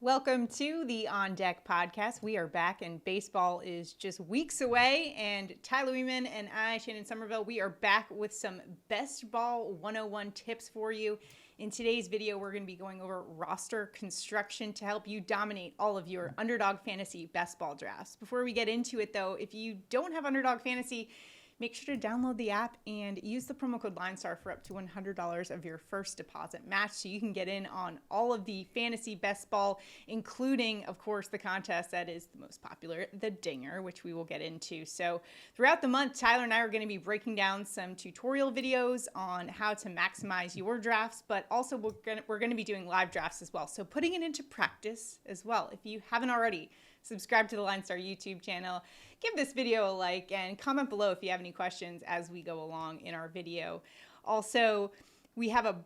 Welcome to the On Deck podcast. We are back and baseball is just weeks away. And Tyler Wiemann and I, Shannon Sommerville, we are back with some best ball 101 tips for you. In today's video, we're going to be going over roster construction to help you dominate all of your Underdog Fantasy best ball drafts. Before we get into it though, if you don't have Underdog Fantasy, make sure to download the app and use the promo code LineStar for up to $100 of your first deposit match so you can get in on all of the fantasy best ball, including, of course, the contest that is the most popular, the Dinger, which we will get into. So throughout the month, Tyler and I are going to be breaking down some tutorial videos on how to maximize your drafts, but also we're going to be doing live drafts as well. So putting it into practice as well. If you haven't already, subscribe to the LineStar YouTube channel, give this video a like, and comment below if you have any questions as we go along in our video. Also, we have a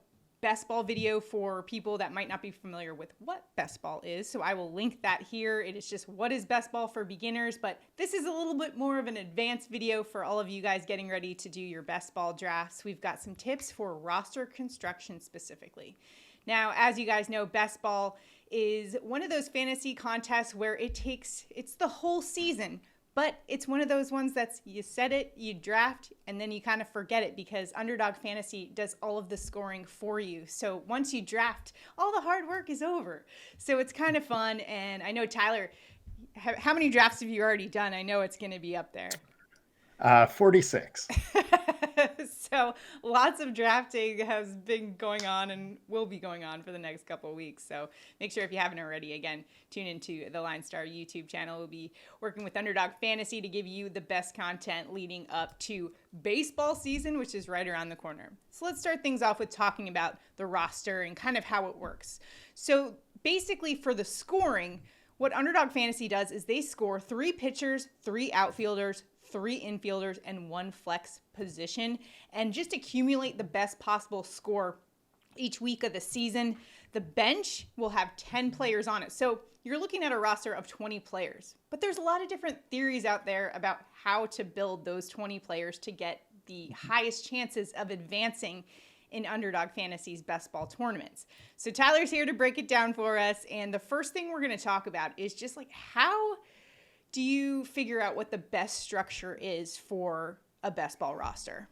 best ball video for people that might not be familiar with what best ball is, so I will link that here. It is just what is best ball for beginners, but this is a little bit more of an advanced video for all of you guys getting ready to do your best ball drafts. We've got some tips for roster construction specifically. Now, as you guys know, best ball is one of those fantasy contests where it's the whole season, but it's one of those ones that's you set it, you draft, and then you kind of forget it because Underdog Fantasy does all of the scoring for you. So once you draft, all the hard work is over. So it's kind of fun. And I know, Tyler, how many drafts have you already done? I know it's going to be up there. 46. So lots of drafting has been going on and will be going on for the next couple of weeks. So make sure if you haven't already, again, tune into the LineStar YouTube channel. We'll be working with Underdog Fantasy to give you the best content leading up to baseball season, which is right around the corner. So let's start things off with talking about the roster and kind of how it works. So basically for the scoring, what Underdog Fantasy does is they score 3 pitchers, 3 outfielders, 3 infielders, and 1 flex position, and just accumulate the best possible score each week of the season. The bench will have 10 players on it. So you're looking at a roster of 20 players. But there's a lot of different theories out there about how to build those 20 players to get the highest chances of advancing in Underdog Fantasy's best ball tournaments. So Tyler's here to break it down for us. And the first thing we're going to talk about is just like how do you figure out what the best structure is for a best ball roster?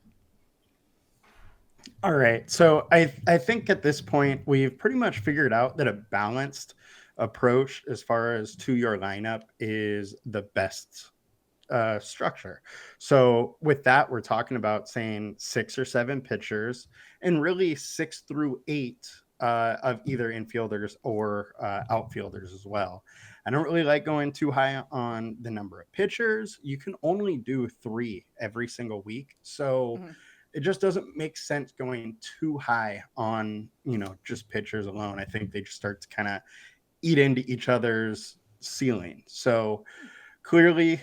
All right. So I think at this point, we've pretty much figured out that a balanced approach as far as to your lineup is the best structure. So with that, we're talking about saying 6 or 7 pitchers and really 6 through 8 of either infielders or outfielders as well. I don't really like going too high on the number of pitchers. You can only do 3 every single week. So Mm-hmm. it just doesn't make sense going too high on, just pitchers alone. I think they just start to kind of eat into each other's ceiling. So clearly,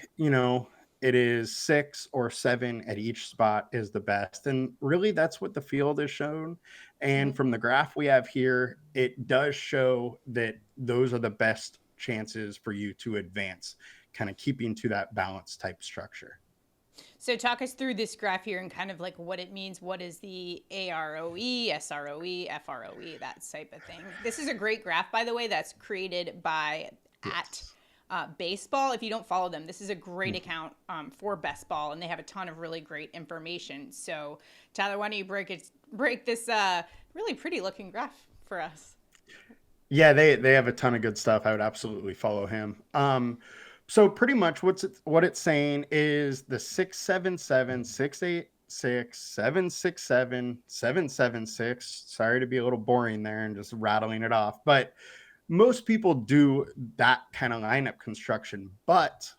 it is 6 or 7 at each spot is the best. And really, that's what the field has shown. Mm-hmm. And from the graph we have here, it does show that those are the best chances for you to advance, kind of keeping to that balanced type structure. So talk us through this graph here and kind of like what it means. What is the AROE, SROE, FROE, that type of thing. This is a great graph, by the way, that's created by Yes. Baseball. If you don't follow them, this is a great account for Best Ball, and they have a ton of really great information. So Tyler, why don't you break this really pretty looking graph for us? Yeah, they have a ton of good stuff. I would absolutely follow him. So pretty much what it's saying is the 677, 686, 767, 776. Sorry to be a little boring there and just rattling it off, but most people do that kind of lineup construction, but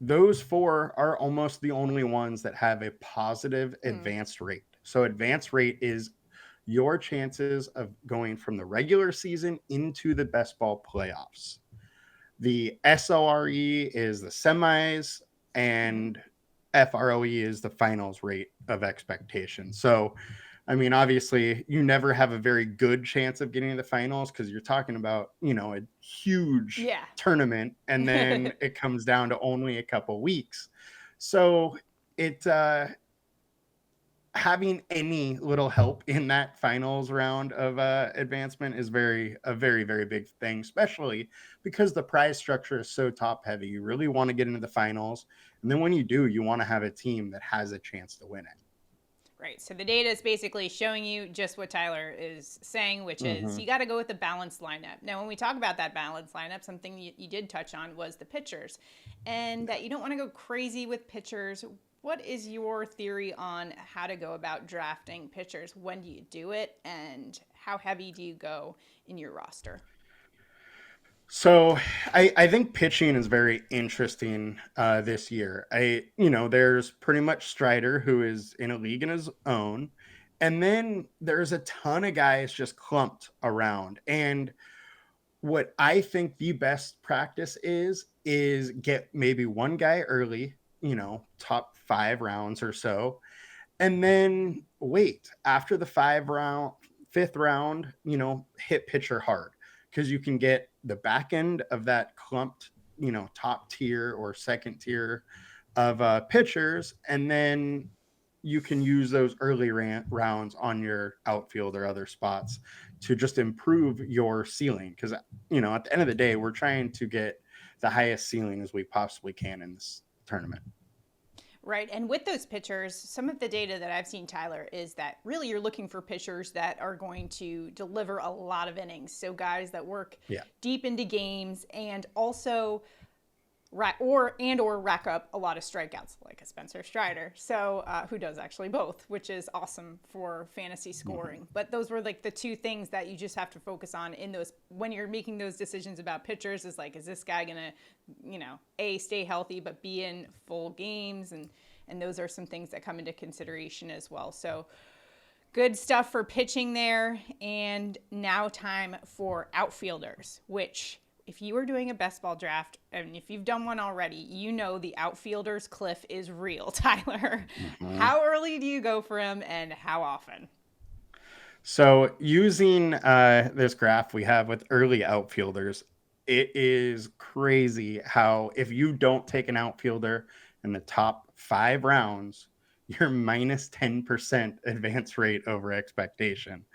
those 4 are almost the only ones that have a positive advanced rate. So advanced rate is your chances of going from the regular season into the best ball playoffs. The SORE is the semis, and FROE is the finals rate of expectation. So, I mean, obviously, you never have a very good chance of getting to the finals because you're talking about, a huge Yeah. tournament, and then it comes down to only a couple weeks. So it having any little help in that finals round of advancement is very big thing, especially because the prize structure is so top heavy. You really want to get into the finals, and then when you do, you want to have a team that has a chance to win it. Right. So the data is basically showing you just what Tyler is saying, which is Mm-hmm. you got to go with the balanced lineup. Now, when we talk about that balanced lineup, something you did touch on was the pitchers, and that you don't want to go crazy with pitchers. What is your theory on how to go about drafting pitchers? When do you do it, and how heavy do you go in your roster? So I think pitching is very interesting this year. There's pretty much Strider, who is in a league in his own, and then there's a ton of guys just clumped around. And what I think the best practice is get maybe one guy early, top 5 rounds or so, and then wait after the fifth round, hit pitcher hard, because you can get the back end of that clumped, top tier or second tier of pitchers, and then you can use those early rounds on your outfield or other spots to just improve your ceiling. Because at the end of the day, we're trying to get the highest ceiling as we possibly can in this tournament. Right. And with those pitchers, some of the data that I've seen, Tyler, is that really you're looking for pitchers that are going to deliver a lot of innings. So guys that work Yeah. deep into games and also rack up a lot of strikeouts, like a Spencer Strider. So who does actually both, which is awesome for fantasy scoring. Mm-hmm. But those were like the two things that you just have to focus on in those when you're making those decisions about pitchers. Is like, is this guy gonna, A, stay healthy, but B, in full games, and those are some things that come into consideration as well. So good stuff for pitching there. And now time for outfielders, which if you are doing a best ball draft, and if you've done one already, you know the outfielders cliff is real, Tyler. Mm-hmm. How early do you go for him and how often? So using this graph we have with early outfielders, it is crazy how if you don't take an outfielder in the top 5 rounds, you're minus 10% advance rate over expectation.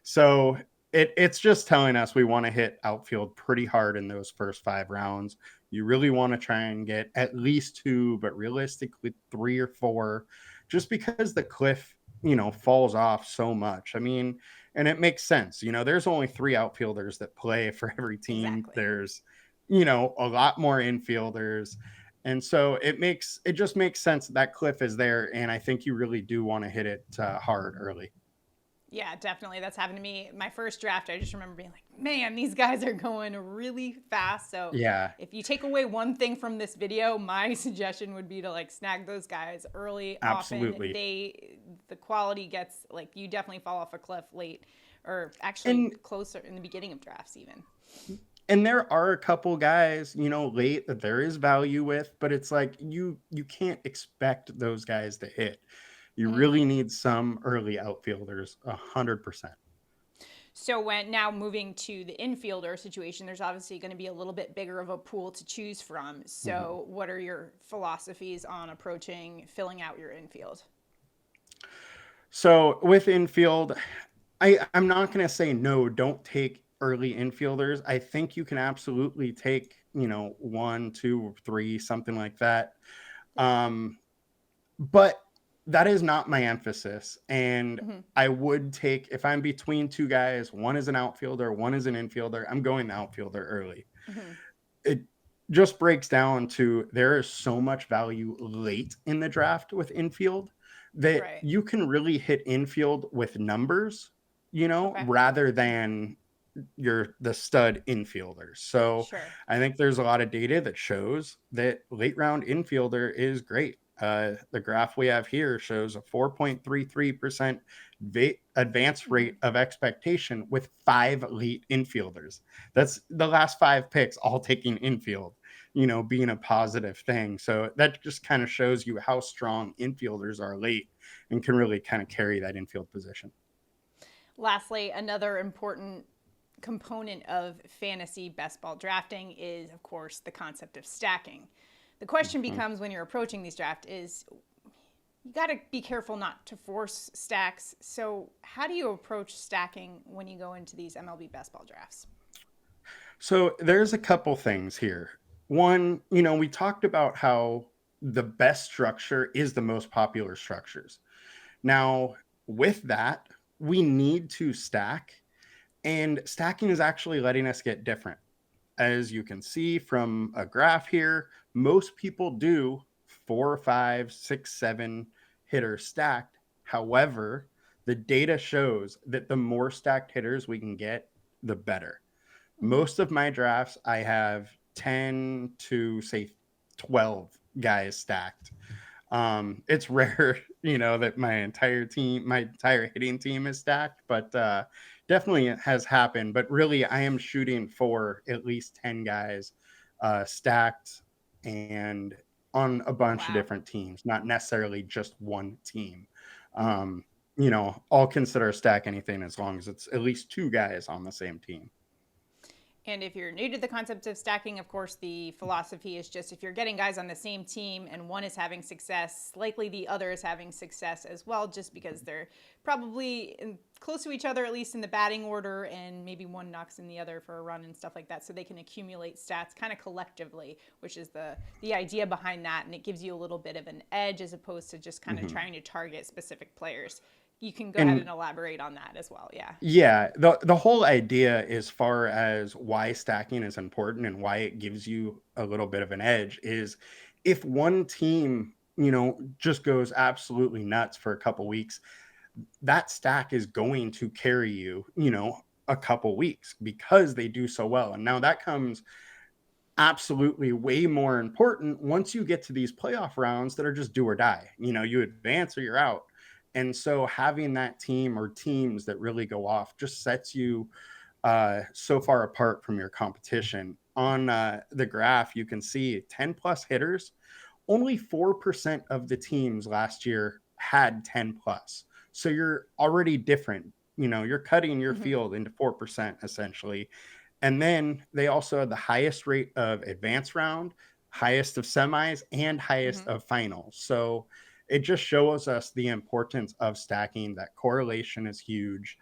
So it's just telling us we want to hit outfield pretty hard in those first 5 rounds. You really want to try and get at least 2, but realistically 3 or 4, just because the cliff, falls off so much. I mean, and it makes sense. There's only 3 outfielders that play for every team. Exactly. There's, a lot more infielders. And so it just makes sense that cliff is there. And I think you really do want to hit it hard early. Yeah, definitely. That's happened to me. My first draft, I just remember being like, man, these guys are going really fast. So Yeah, if you take away one thing from this video, my suggestion would be to like snag those guys early, often. absolutely. The quality gets like, you definitely fall off a cliff late, or actually And closer in the beginning of drafts even. and there are a couple guys, late that there is value with, but it's like you can't expect those guys to hit. You really need some early outfielders, 100%. So when now moving to the infielder situation, there's obviously going to be a little bit bigger of a pool to choose from. Mhm. So what are your philosophies on approaching filling out your infield? So with infield, I'm not going to say no, don't take early infielders. I think you can absolutely take, 1, 2, 3, something like that. Um, but that is not my emphasis. And Mm-hmm. I would take, if I'm between 2 guys, one is an outfielder, one is an infielder, I'm going the outfielder early. Mm-hmm. It just breaks down to there is so much value late in the draft with infield that Right. you can really hit infield with numbers, Okay. rather than the stud infielders. So Sure. I think there's a lot of data that shows that late round infielder is great. The graph we have here shows a 4.33% advance Mm-hmm. rate of expectation with 5 late infielders. That's the last 5 picks all taking infield, being a positive thing. So that just kind of shows you how strong infielders are late and can really kind of carry that infield position. Lastly, another important component of fantasy best ball drafting is, of course, the concept of stacking. The question Mhm. becomes when you're approaching these drafts is You got to be careful not to force stacks. So how do you approach stacking when you go into these MLB best ball drafts? So there's a couple things here. One, we talked about how the best structure is the most popular structures. Now, with that, we need to stack, and stacking is actually letting us get different. As you can see from a graph here, most people do 4, 5, 6, 7 hitters stacked. However, the data shows that the more stacked hitters we can get, the better. Mm-hmm. Most of my drafts, I have 10 to say 12 guys stacked. It's rare, that my entire hitting team is stacked, but definitely it has happened. But really, I am shooting for at least 10 guys stacked and on a bunch of Wow. different teams, not necessarily just one team. Um, I'll consider a stack anything as long as it's at least two guys on the same team. And if you're new to the concept of stacking, of course, the philosophy is just if you're getting guys on the same team and one is having success, likely the other is having success as well, just because they're probably close to each other, at least in the batting order, and maybe one knocks in the other for a run and stuff like that. So they can accumulate stats kind of collectively, which is the idea behind that. And it gives you a little bit of an edge as opposed to just kind of Mhm. trying to target specific players. You can go ahead and And elaborate on that as well. Yeah. yeah, the whole idea as far as why stacking is important and why it gives you a little bit of an edge is if one team, just goes absolutely nuts for a couple weeks, that stack is going to carry you, a couple weeks because they do so well. And now that comes absolutely way more important once you get to these playoff rounds that are just do or die. You advance or you're out. And so having that team or teams that really go off just sets you so far apart from your competition. On the graph, you can see 10 plus hitters. Only 4% of the teams last year had 10 plus. So you're already different. You're cutting your Mm-hmm. field into 4% essentially. And then they also had the highest rate of advanced round, highest of semis, and highest Mm-hmm. of finals. So it just shows us the importance of stacking. That correlation is huge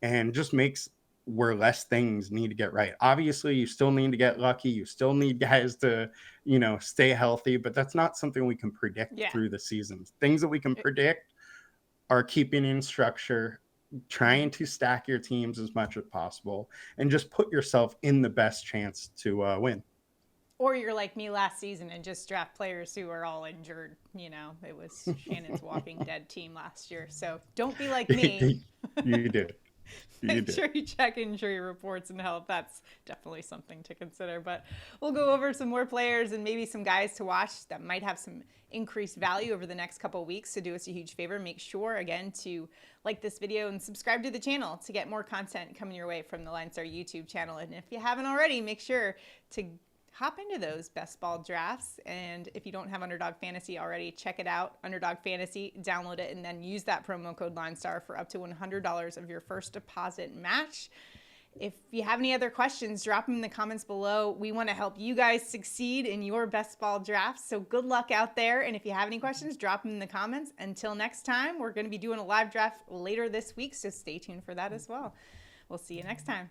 and just makes where less things need to get right. Obviously, you still need to get lucky. You still need guys to, stay healthy, but that's not something we can predict Yeah. through the season. Things that we can predict are keeping in structure, Mm-hmm. trying to stack your teams as much as possible, and just put yourself in the best chance to win. Or you're like me last season and just draft players who are all injured. You know, it was Shannon's Walking Dead team last year. So don't be like me. You did. You Make did. sure you check injury reports and health. That's definitely something to consider. But we'll go over some more players and maybe some guys to watch that might have some increased value over the next couple of weeks. So do us a huge favor. Make sure, again, to like this video and subscribe to the channel to get more content coming your way from the LineStar YouTube channel. And if you haven't already, make sure to hop into those best ball drafts. And if you don't have Underdog Fantasy already, check it out. Underdog Fantasy, download it, and then use that promo code LineStar for up to $100 of your first deposit match. If you have any other questions, drop them in the comments below. We want to help you guys succeed in your best ball drafts. So good luck out there. And if you have any questions, drop them in the comments. Until next time, we're going to be doing a live draft later this week. So stay tuned for that as well. We'll see you next time.